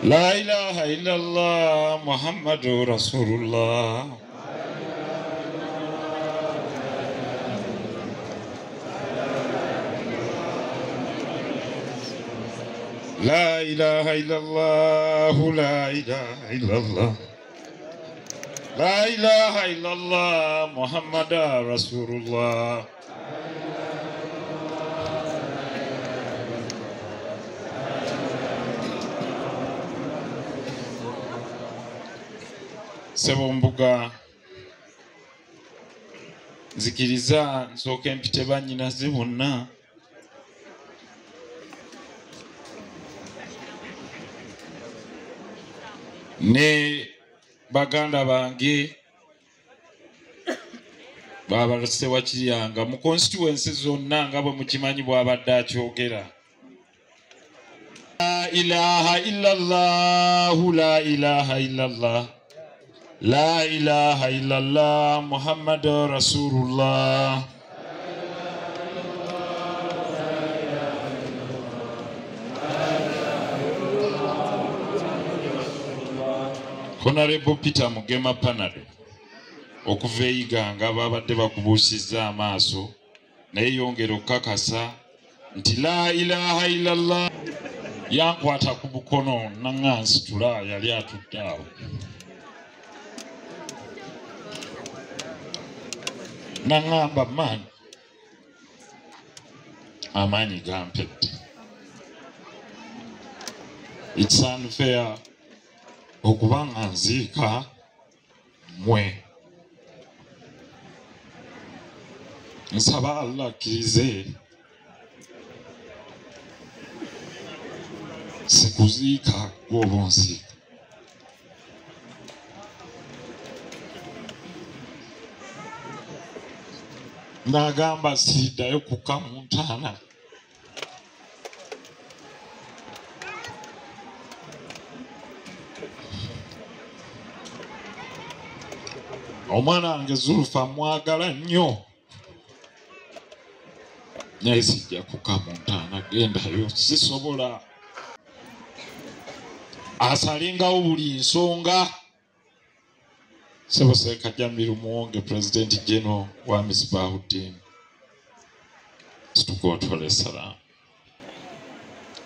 La ilaha illallah Muhammadur Rasulullah. La ilaha illallah, la ilaha illallah. La ilaha illallah Muhammadur Rasulullah. Sebombuga zikiriza nsoke mpite bannyinaze bonna ne baganda bange babalose wakiriyanga mu constituency zonna nga bwe mukimanyi bw'abadde akyogera. La ilaha illallah, la ilaha illallah. La ilaha illallah Muhammadur Rasulullah. Honorable Peter Mugema Panado okuva eyiganga babadde bakubuusizza amaaso naye yongera okukakasa nti la ilaha illallah. Yankwata ku bukono naŋŋansitula yali atudde awo. Nangamba man amaanyi gampedde. It's unfair okuba nga nziika mmwe. Nsaba Allah akkirize sikuziika gw'oba onziika. Nagamba siddayo kukka mu ntaana. Omwana wange Zulfa mwagala nnyo naye sijja kukka mu ntaana, gendayo sisobola. Asalingawo buli nsonga. Seboseka Jamiru Muwonge President General wa Misbahuddin situkotole salamu.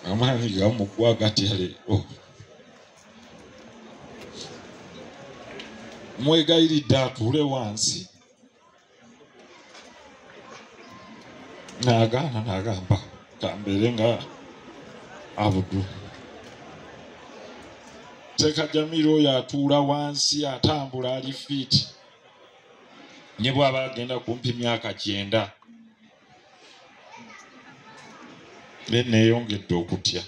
Amaanyi gamugwa gatale mwegayiridde atuule wansi. Nagaana nagamba kambeere nga abudu. Seka Jamiru oyo atuula wansi atambula ali fit. Nye bw'aba agenda kumpi myaka 9. Ne neeyongedde okutya.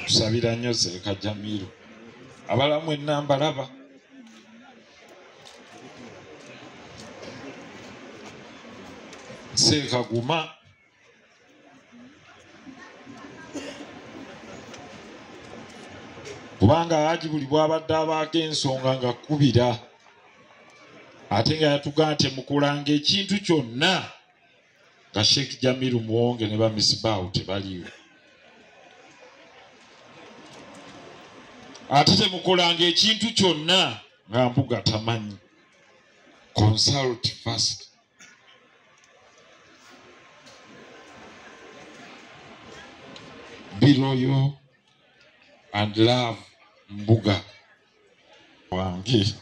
Tusabira nnyo Seka Jamiru. Abalamu ennamba laba. Seka Guma. Kubanga Haji buli bw'abadde abaako ensonga nga kkubira. Ate nga yatugaa nti mukulanga ekintu kyonna nga Sheikh Jamiru Muwonge ne ba Misbahu tebaliwo. Ate temukolanga ekintu kyonna nga Mbuga tamanyi. Consult first. Be loyal and love Mbuga wange.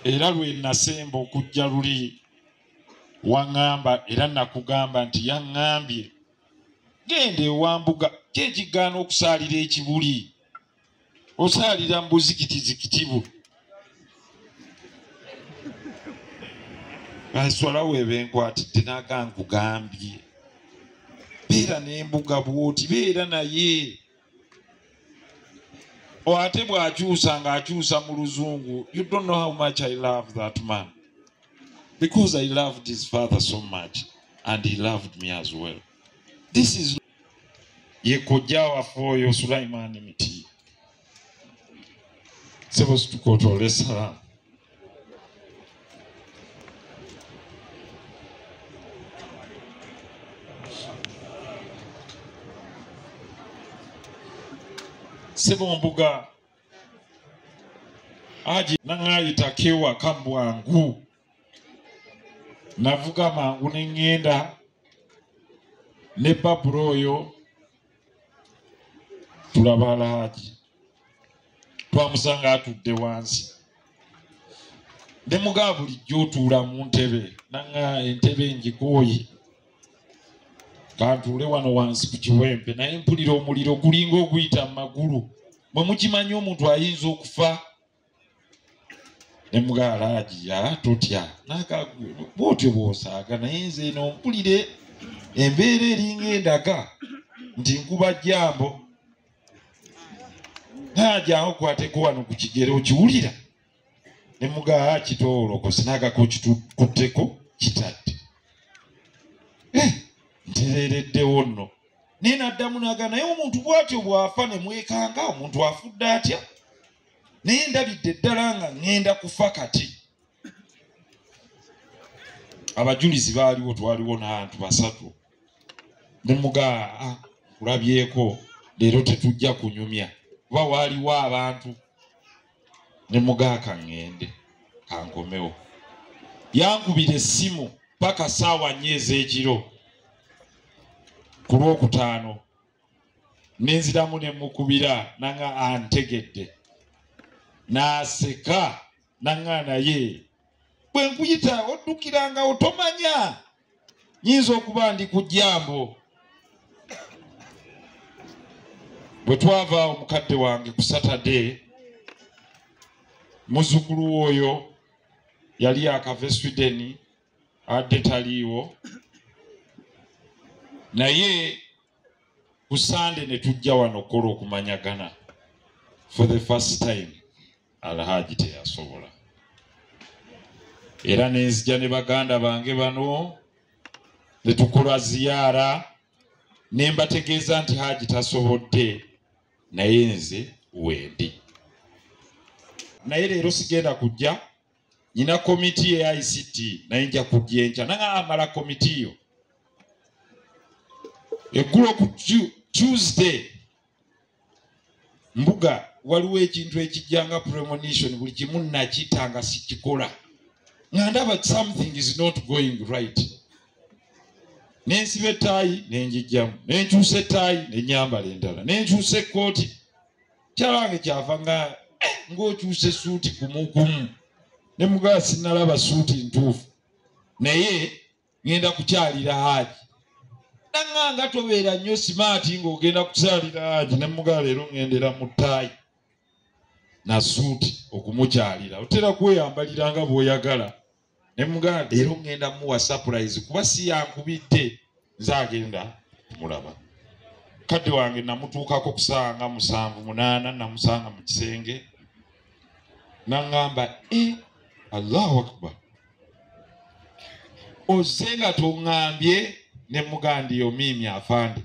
Era lwe nasemba okujja luli waŋŋamba era nakugamba nti yaŋŋambye genda ewa Mbuga kyekigaana okusaalira ekibuli. Osaalira mbuzikitizikitibu. Aswala weebenkwatidde naga nkugambye. Beera n'Embuga bw'oti, beera naye. Ate bw'akyusa ng'akyusa mu Luzungu, you don't know how much I love that man. Because I loved his father so much and he loved me as well. This is ye kojja waffe oyo Sulaiman Miti. Sebo situkotole salamu. Sebombuga aji nangayita kewa kambwangu navuga mangu nengenda ne babula oyo tulabala haji twamusanga atudde wansi ndemuga bulijjo otuula mu ntebe nanga entebe njikooye kantuule wano wansi ku kiwempe naye mpulira omuliro gulinga oguyita mu magulu bwe mukimanyi omuntu ayinza okufa nemuga alaji ya totya bwotyo bwosaaga naye nze eno mpulire embeera eringa endaga nti nkuba jjambo najjaho kwateko wano ku kigero kiwulira nemuga kitoolokose nagako kitukutteko kitadde nterereddewo nno naye naddamu naga naye omuntu bwatyo bwafa ne mwekanga omuntu afudde atya naye ndabidde ddala nga ŋŋenda kufa kati. Abajulizi baaliwo, twaliwo n'abantu basatu. Nemuga kulabyeko leero tetujja kunyumya kuba waaliwo abantu. Nemuga kaŋŋende kankomewo. Yankubira essimu paka ssaawa 4 ez'ekiro ku Lwokutaano. Nenziramu ne mukubira nanga antegedde. N'aseka nanga naye bwe nkuyita oddukiranga otomanya nyinza okuba ndi ku jjambo. Bwe twava omukadde wange ku Saturday, muzzukulu oyo yali akava Sweden adde taliiwo, naye ku Sunday ne tujja wano kola okumanyagana for the first time. Alhaji teyasobola. Era nenzija ne baganda bange bano ne tukola ziyaara ne mbategeeza nti Haji tasobodde naye nze wendi. Naye leero sigenda kujja, nyina komiti ya ICT naye nja kujja enkya nanga amala komiti yo. Eggulo ku Tuesday mbuga waliwo ekintu ekijjanga premonition buli kimu nakitanga sikikola nga ndaba something is not going right. Nensiba ettaayi nenjijjamu, nenkyusa ettaayi nenyambala endala, nenkyusa ekkooti. Kyalange kyava nga ng'okyusa essuuti kumukumu. Ne mugaa sinnalaba ssuuti ntuufu naye ngenda kukyalira Haji. Nanganga tobeera nnyo simaati ng'ogenda kukyalira Haji. Ne mugaa leero ngendera mu ttaayi na ssuuti okumukyalira. Otera kweyambalira nga bw'oyagala. Ne mugaa leero ngenda muwa surprise kuba si yankubidde nze agenda kumulaba. Kadde wange namutuukako ku ssaawa nga 7-8 namusanga mu kisenge. Nangamba Allahu Akbar. Ozze nga toŋŋambye. Ne mugaa ndiyo mimi afande.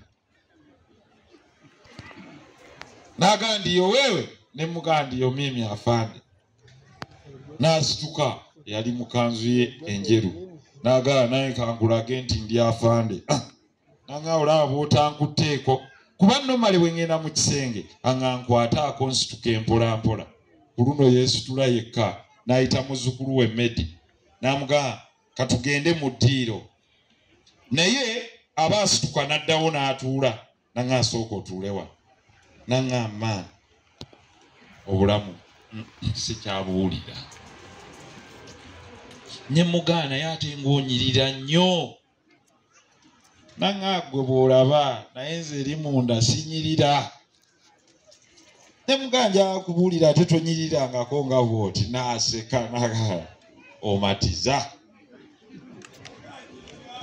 Naga ndiyo wewe. Ne mugaa ndiyo mimi afande. Nasituka yali mu kanzu ye enjeru. Naga naye kangulage nti ndi afande. Nanga olaba bw'otankuteeko kuba normally bwe ngenda mu kisenge anga nkwataako nsituka empola mpola. Ku luno yeesitula yekka n'ayita muzzukulu we Medi n'amugaa katugende mu ddiiro. Naye aba asituka n'addawo n'atuula. Nanga asooka otuulewa. Nanga maani obulamu sikyabuwulira. Ne mugaa naye ate ng'onyirira nnyo. Nanga gwe bw'olaba naye nze eri munda sinyirira. Ne mugaa njagala kubuulira ate tonyirirangako nga bw'oti. N'aseka naga omatiza.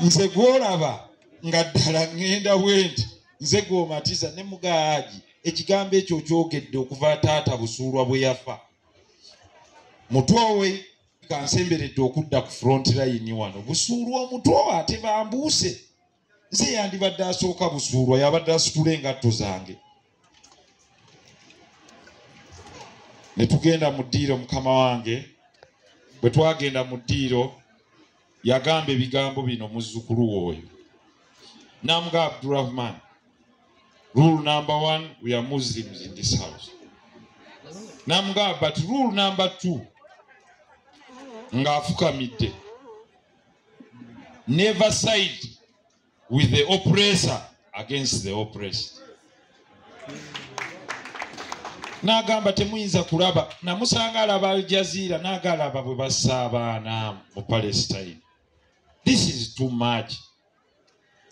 Nze gw'olaba nga ddala ŋŋenda bwenti nze gw'omatiza. Ne mugaa Haji ekigambo ekyo kyogedde okuva taata Busuulwa bwe yafa. Mutwe we kansemberedde okudda ku front line wano. Busuulwa omutwe ate bambuuse. Nze yandibadde asooka Busuulwa yabadde asitula engatto zange. Ne tugenda mu ddiiro mukama wange. Bwe twagenda mu ddiiro yagamba ebigambo bino muzzukulu oyo. Namuga Abdurrahman Rule number 1, we are Muslims in this house. Namga, but rule number 2, ngafuka midde. Never side with the oppressor against the oppressed. Nagamba temuyinza kulaba namusanga alaba Al Jazeera nagalaba bwe bassa abaana mu Palestine. This is too much.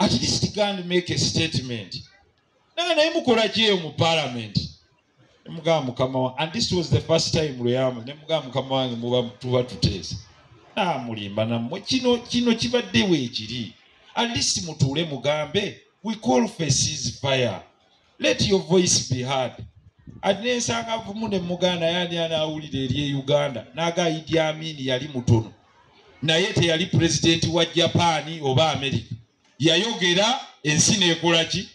At least can make a statement. Naye mukola kyeyo mu parliament. Nemugamba mukama wange, and this was the first time Luyama, nemugamba mukama wange muba tuba tuteesa. Mulimba nammwe kino kibaddewo ekiri. At least mutuule mugambe, we call for ceasefire. Let your voice be heard. Ate nsanga vumu ne muganda yani anawulira eri Uganda naga Idi Amin yali mutono. Naye teyali president wa Japan oba America. Yayogera ensi nekola ki?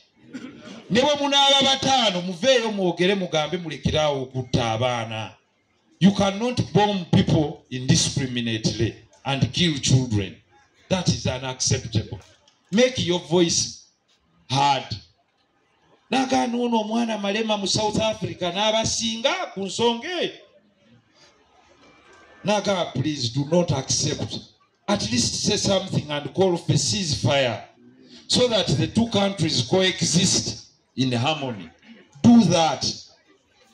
Ne bwe munaaba bataano muveeyo mwogere mugambe mulekerawo okutta abaana. You cannot bomb people indiscriminately and kill children. That is unacceptable. Make your voice heard. Naga nono mwana malema mu South Africa n'abasinga ku nsonge. Naga, please do not accept. At least say something and call for ceasefire so that the two countries coexist in harmony. Do that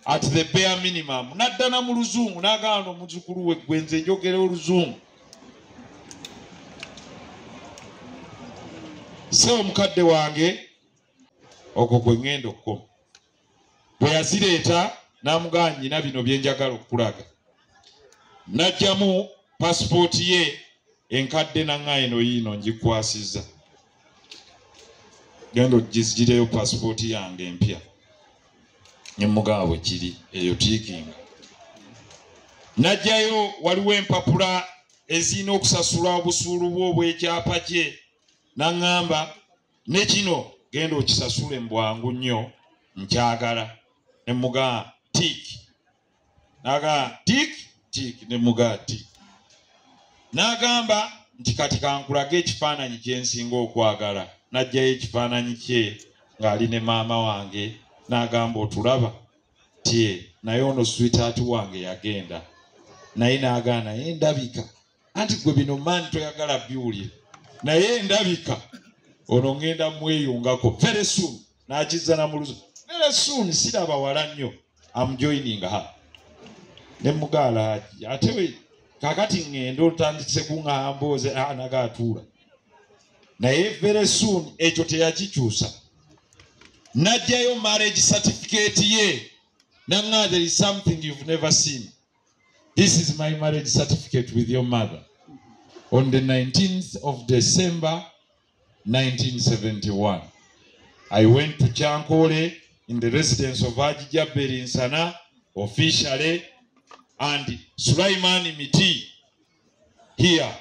at the bare minimum. Naddana mu luzungu nagano omuzukulu we gwenze njogera oluzungu. So mukadde wange okwo gwe ngendo okukoma. Bwe yazireeta n'amugamba nnyina bino bye njagala okulaga. Najjamu passport ye enkadde nanga eno yiino ngikwasizza. Genda ogizigireyo passport yange empya. Nemugamba bwe kiri eyo tiikinga. Najjayo waliwo empapula ezirina okusasula obusuulu bwo obw'ekyapa kye. Nangamba ne kino genda okisasule mbwangu nnyo nkyagala. Nemugamba tiiki. Naga tiiki nemugamba tiiki. Nagamba nti kati kankulage ekifaananyi kye nsinga okwagala. Najjayo ekifaananyi kye ng'ali ne maama wange. Nagamba otulaba tie naye ono sweetheart wange yagenda. Naye nagamba naye ndabika. Anti gwe bino maani toyagala biwulire. Naye ndabika ono ngenda mweyungako very soon. N'akizza na muluzo. Very soon siraba wala nnyo. I'm joining her. Ne mugala ate we kakati ngendo otandise kuŋŋamba mboze naga atuula. Naye very soon ekyo teyakikyusa. Najjayo marriage certificate ye. Nanga, there is something you've never seen. This is my marriage certificate with your mother. On the 19th of December 1971, I went to Chankole in the residence of Haji Jaberi in Sana, officially, and Sulaimani Miti here.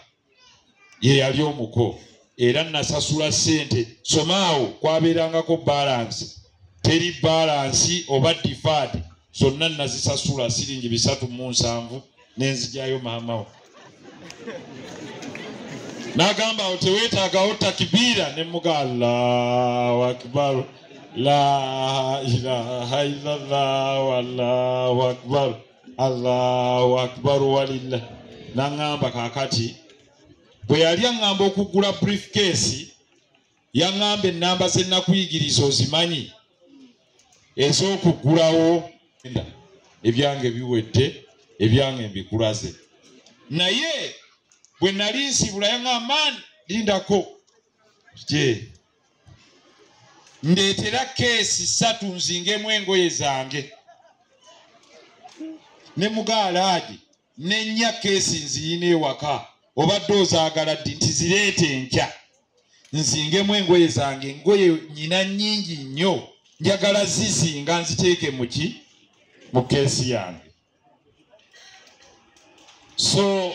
Ye yali omuko. Era nasasula sente. Somaawo kwabeerangako balance. Teri balance oba deferred. Sonna nazisasula siringi 307 nenzijjayo maamawo. Nagamba oteweetaagawo takibira ne muga Allahu Akbar. La ilaha illallah wallahu akbar. Allahu Akbar walillah. Nangamba kakati bwe yali aŋŋamba okugula briefcase yaŋŋamba ennamba ze nakuyigiriza ozimanyi ez'okugulawo ebyange biwedde ebyange mbikulaze. Naye bwe nali nsibula yaŋŋamba maani lindako je ndeetera keesi 3 nzingemu engoye zange. Ne mugaalaagi n'ennya keesi nziyina ewaka. Obadde ozaagala ddi nti zireete enkya nzingemu engoye zange. Engoye nyina nnyingi nnyo njagala zizinga nziteeke mu keesi yange. So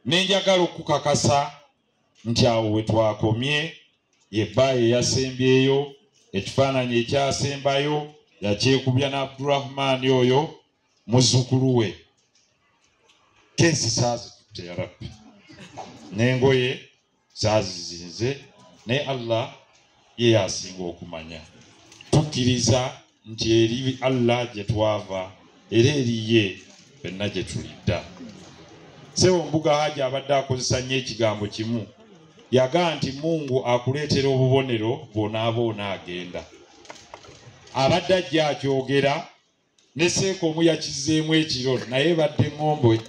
nenjagala okukakasa nti awo we twakomye yebbaayo eyasembyeyo ekifaananyi ekyasembayo yakyekubya na Abdurrahman oyo muzzukulu we. Keesi saazitutte ya Rabbi. N'engoye zaazizinze naye Allah ye yasinga okumanya. tukkiriza nti eri Allah gye twava era eriye fenna gye tulidda. Sebo Mbuga Haji abadde akozesa nnyo ekigambo kimu. Yagaa nti Mungu akuleetera obubonero bw'onaaboona agenda. Abadde ajja akyogera ne Nsereko yakizzeemu ekiro naye badde ng'ombwe.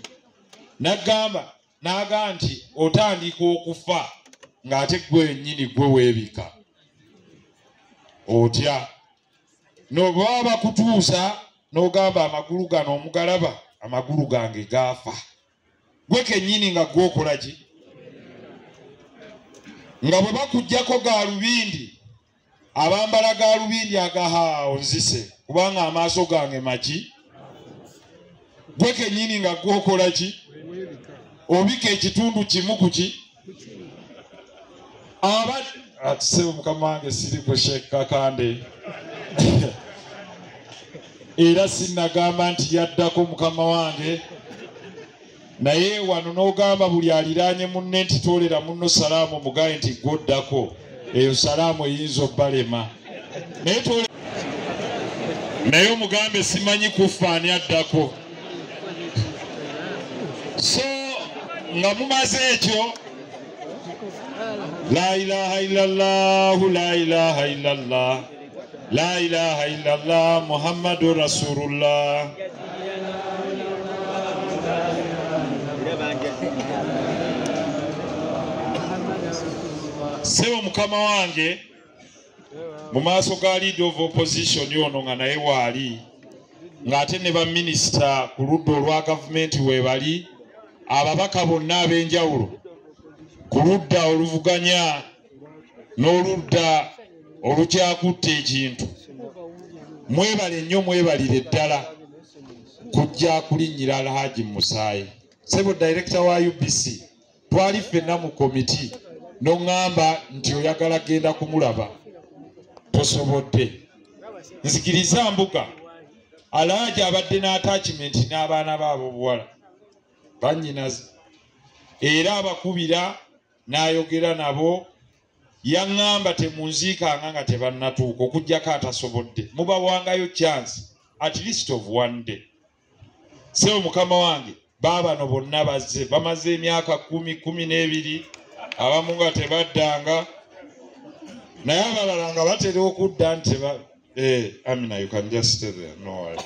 N'agamba nti otandika okufa ng'ate gwe wennyini gwe weebika. Otya. No bw'aba bakutuusa n'ogamba amagulu gano omugalaba amagulu gange gaafa. Gwe kennyini nga gw'okola ki? Nga bwe bakuggyako gaalubindi abambala gaalubindi agaha onzise kubanga amaaso gange maki. Gwe kennyini nga gw'okola ki? Obika ekitundu kimu ku ki? Sebo Mukama wange siri kusheka kande. Era sinnagamba nti yaddako Mukama wange. Naye wano n'ogamba buli aliraanye munne nti toolera munno salaamu omugaye nti gwoddako. Eyo salaamu eyinza obbalema. Naye omugambe simanyi kufa ani addako. So nga mumaze ekyo. La ilaha illallah, la ilaha illallah, la ilaha illallah, Muhammadur Rasulullah. Sebo Mukama wange mu maaso ga leader of opposition yono nga naye waali ng'ate ne ba minisita ku ludda olwa gavumenti weebali ababaka bonna ab'enjawulo ku ludda oluvuganya n'oludda olukyakutte ekintu. Mwebale nnyo mwebalire ddala kujja kulinnyira Alhaji Musaayi. Sebo director wa UBC twali ffenna mu komiti n'oŋŋamba nti oyagala genda kumulaba tosobodde. Nzikiriza Mbuga Alhaji abadde n'attachment n'abaana baabo obuwala bannyinaze era abakubira n'ayogera nabo. Yaŋŋamba temunziikanga nga tebannatuuka okuggyako atasobodde. Mubawangayo chance at least of one day. Sebo Mukama wange baabano bonna bazze bamaze emyaka 10-12 abamu nga tebaddanga naye abalala nga batera okudda nti Amina, you can just stay there, no worry.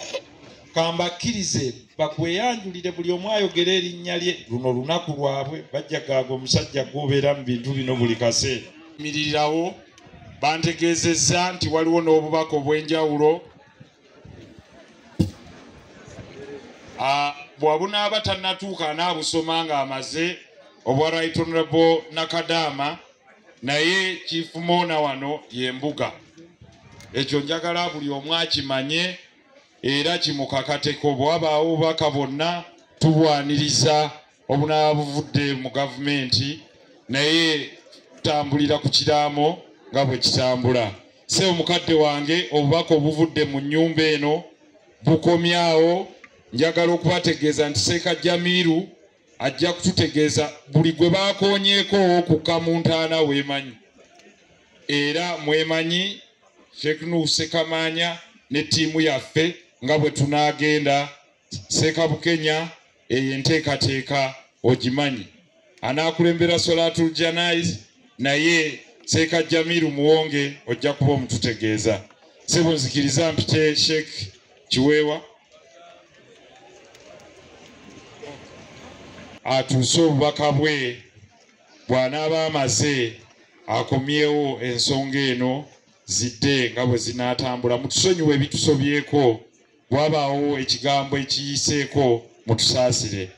Kambakkirize bakweyanjulire buli omu ayogera erinnya lye. Luno lunaku lwabwe bajja gaaga omusajja gw'obeera mu bintu bino buli kaseera. Miririrawo bantegeezezza nti waliwo n'obubaka obw'enjawulo. Bwabunaaba tannatuuka anaabusoma ng'amaze obwa Right Honorable Nakadama naye Chief Mona wano ye Mbuga. Ekyo njagala buli omu akimanye era kimukakateko. Bw'abaawo obubaka bonna tubwaniriza obunaaba buvudde mu gavumenti naye tambulira ku kiraamo nga bwe kitambula. Sebo mukadde wange obubaka obuvudde mu nnyumba eno bukomyawo. Njagala okubategeeza nti Seeka Jamiru ajja kututegeeza buli gwe baakoonyeeko ku Kamuntaana weemanyi. Era mwemanyi Sheikh Sekamanya ne ttiimu yaffe nga bwe tunaagenda. Seeka Bukenya eyo enteekateeka ogimanyi. Anaakulembera Solatul Janaiz naye Seeka Jamiru muwonge ojja kuba omututegeeza. Sebo nzikiriza mpite Sheikh Kiweewa atuuse obubaka bwe bw'anaaba amaze akomyewo ensonga eno zidde nga bwe zinaatambula. Mutusonyiwe ebitusobyeko bw'abaawo ekigambo ekiyiseeko mutusaasire.